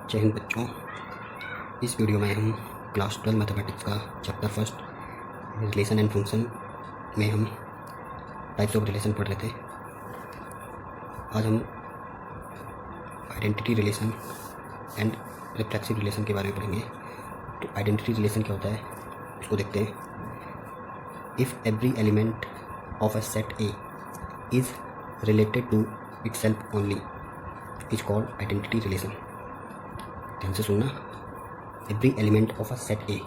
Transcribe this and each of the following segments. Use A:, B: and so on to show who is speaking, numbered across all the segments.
A: जय हिंद बच्चों। इस वीडियो में हम क्लास 12 मैथमेटिक्स का chapter first relation and function में हम टाइप्स ऑफ रिलेशन पढ़ रहे थे। आज हम identity relation and reflexive relation के बारे में पढ़ेंगे। तो आइडेंटिटी रिलेशन क्या होता है उसको देखते हैं। If every element of a set A is related to itself only is called identity relation. ध्यान से सुनना, every element of a set A,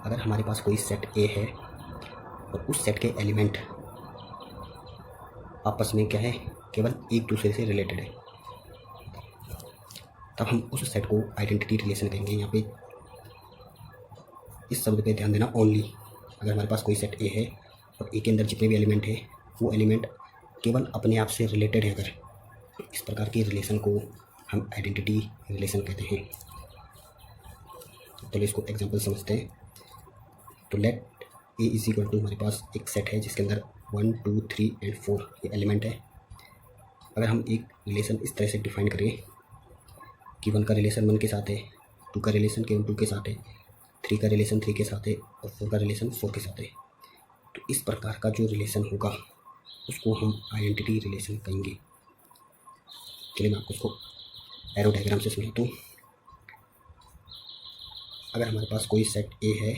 A: अगर हमारे पास कोई सेट ए है और उस सेट के एलिमेंट आपस में क्या है, केवल एक दूसरे से रिलेटेड है, तब हम उस सेट को आइडेंटिटी रिलेशन कहेंगे। यहाँ पे इस शब्द पे ध्यान देना, ओनली। अगर हमारे पास कोई सेट ए है और ए के अंदर जितने भी एलिमेंट है वो एलिमेंट केवल अपने आप से रिलेटेड है, अगर इस प्रकार के रिलेशन को हम आइडेंटिटी रिलेशन कहते हैं। तो इसको एग्जांपल समझते हैं। तो let A is equal to, हमारे पास एक सेट है जिसके अंदर 1, 2, 3 एंड 4 ये एलिमेंट है। अगर हम एक रिलेशन इस तरह से डिफाइन करें कि 1 का रिलेशन 1 के साथ है, 2 का रिलेशन केवल 2 के साथ है, 3 का रिलेशन 3 के साथ है और 4 का रिलेशन 4 के साथ है, तो इस प्रकार का जो रिलेशन होगा उसको हम आइडेंटिटी रिलेशन कहेंगे। चलिए मैं आपको उसको एरो डायग्राम से समझाता हूँ। अगर हमारे पास कोई सेट ए है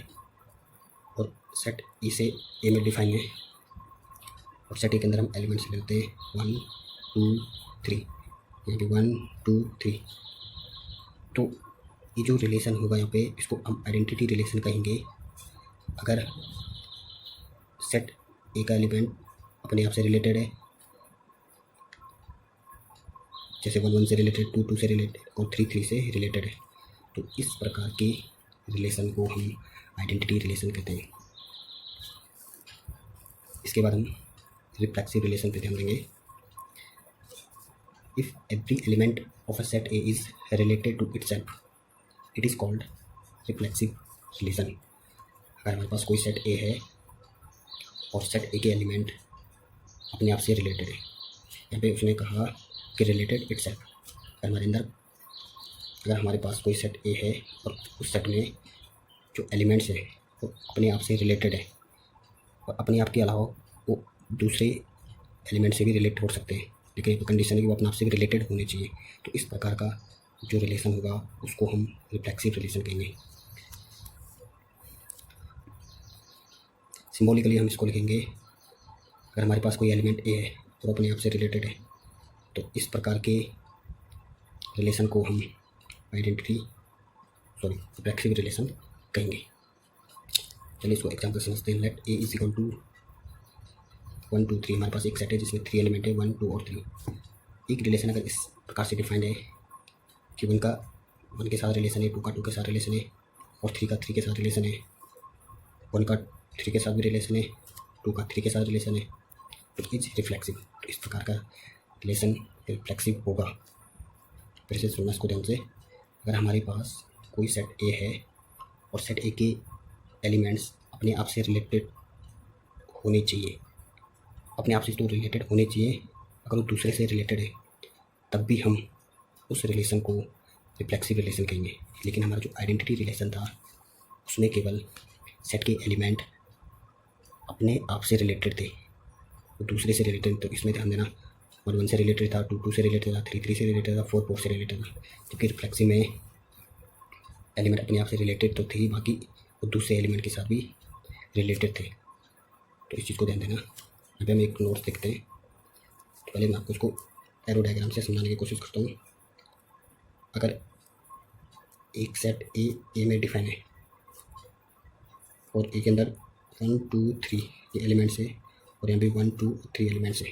A: और सेट ए से ए में डिफाइन है और सेट ए के अंदर हम एलिमेंट्स लेते हैं 1, 2, 3, यहाँ पे 1, 2, 3, तो ये जो रिलेशन होगा यहाँ पे इसको हम आइडेंटिटी रिलेशन कहेंगे। अगर सेट ए का एलिमेंट अपने आप से रिलेटेड है, जैसे 1, 1 से रिलेटेड, 2, 2 से रिलेटेड और 3, 3 से रिलेटेड है, तो इस प्रकार के रिलेशन को हम आइडेंटिटी रिलेशन कहते हैं। इसके बाद हम रिफ्लेक्सिव रिलेशन पे ध्यान देंगे। If every element of a set A is related to itself it is called reflexive relation. अगर हमारे पास कोई सेट ए है और सेट ए के एलिमेंट अपने आप से रिलेटेड है, यहाँ पे उसने कहा कि रिलेटेड इटसेल्फ। अगर हमारे पास कोई सेट ए है और उस सेट में जो एलिमेंट्स हैं वो अपने आप से रिलेटेड है और अपने आप के अलावा वो दूसरे एलिमेंट से भी रिलेट हो सकते हैं, लेकिन एक कंडीशन है कि वो अपने आप से भी रिलेटेड होने चाहिए। तो इस प्रकार का जो रिलेशन होगा उसको हम रिफ्लेक्सिव रिलेशन कहेंगे। सिम्बॉलिकली हम इसको लिखेंगे, अगर हमारे पास कोई एलिमेंट ए है और अपने आप से रिलेटेड है, तो इस प्रकार के रिलेशन को हम रिफ्लेक्सिव रिलेशन कहेंगे। चलिए इसको एग्जांपल समझते हैं। Let A is equal to 1, 2, 3, हमारे पास एक सेट है जिसमें 3 एलिमेंट है, 1, 2 और 3। एक रिलेशन अगर इस प्रकार से डिफाइंड है कि 1 का 1 के साथ रिलेशन है, 2 का 2 के साथ रिलेशन है और 3 का 3 के साथ रिलेशन है, 1 का 3 के साथ भी रिलेशन है, 2 का 3 के साथ रिलेशन है, तो इज रिफ्लेक्सिव। तो इस प्रकार का रिलेशन रिफ्लेक्सिव होगा। फिर से सुनना इसको ध्यान से। अगर हमारे पास कोई सेट ए है और सेट ए के एलिमेंट्स अपने आप से रिलेटेड होने चाहिए, अपने आप से तो रिलेटेड होने चाहिए, अगर वो दूसरे से रिलेटेड है तब भी हम उस रिलेशन को रिफ्लेक्सिव रिलेशन कहेंगे। लेकिन हमारा जो आइडेंटिटी रिलेशन था उसमें केवल सेट के एलिमेंट अपने आप से रिलेटेड थे, वो दूसरे से रिलेटेड। तो इसमें ध्यान देना, 1, 1 से रिलेटेड था, 2, 2 से रिलेटेड था, 3, 3 से रिलेटेड था, 4, 4 से रिलेटेड था। जबकि रिफ्लेक्सिव में एलिमेंट अपने आप से रिलेटेड तो थे, बाकी वो दूसरे एलिमेंट के साथ भी रिलेटेड थे। तो इस चीज़ को ध्यान देना। यहाँ पे हम एक नोट्स देखते हैं। तो पहले मैं आपको उसको एरो डायग्राम से समझाने की कोशिश करता हूँ। अगर एक सेट ए में डिफाइन है और ए के अंदर 1, 2, 3 ये एलिमेंट्स है और यहाँ पे 1, 2, 3 एलिमेंट्स है,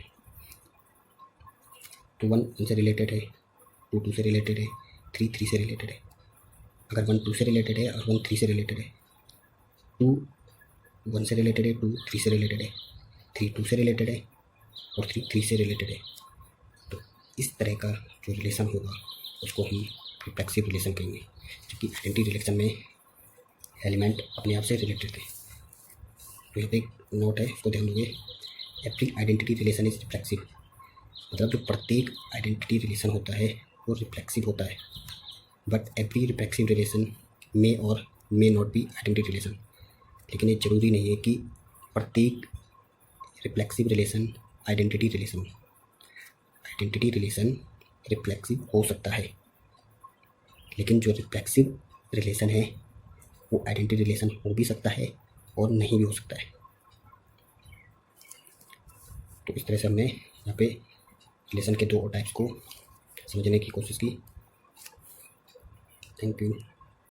A: तो 1, 1 से रिलेटेड है, 2, 2 से रिलेटेड है, 3, 3 से रिलेटेड है। अगर 1, 2 से रिलेटेड है और 1, 3 से रिलेटेड है, 2, 1 से रिलेटेड है, 2, 3 से रिलेटेड है, 3, 2 से रिलेटेड है और 3, 3 से रिलेटेड है, तो इस तरह का जो रिलेशन होगा उसको हम रिफ्लेक्सिव रिलेशन कहेंगे। जबकि आइडेंटिटी रिलेशन में एलिमेंट अपने आप से रिलेटेड थे। तो यहाँ पे एक नोट है, उसको ध्यान दोगे। Every identity relation is reflexive, मतलब जो प्रत्येक आइडेंटिटी रिलेशन होता है वो रिफ्लेक्सिव होता है। बट एवरी रिफ्लेक्सिव रिलेशन मे और may not be identity relation. लेकिन ये जरूरी नहीं है कि प्रत्येक रिफ्लेक्सिव रिलेशन आइडेंटिटी रिलेशन हो। आइडेंटिटी रिलेशन रिफ्लेक्सिव हो सकता है, लेकिन जो रिफ्लेक्सिव रिलेशन है वो आइडेंटिटी रिलेशन हो भी सकता है और नहीं भी हो सकता है। तो इस तरह से हमने यहाँ पे रिलेशन के दो टाइप्स को समझने की कोशिश की। Thank you.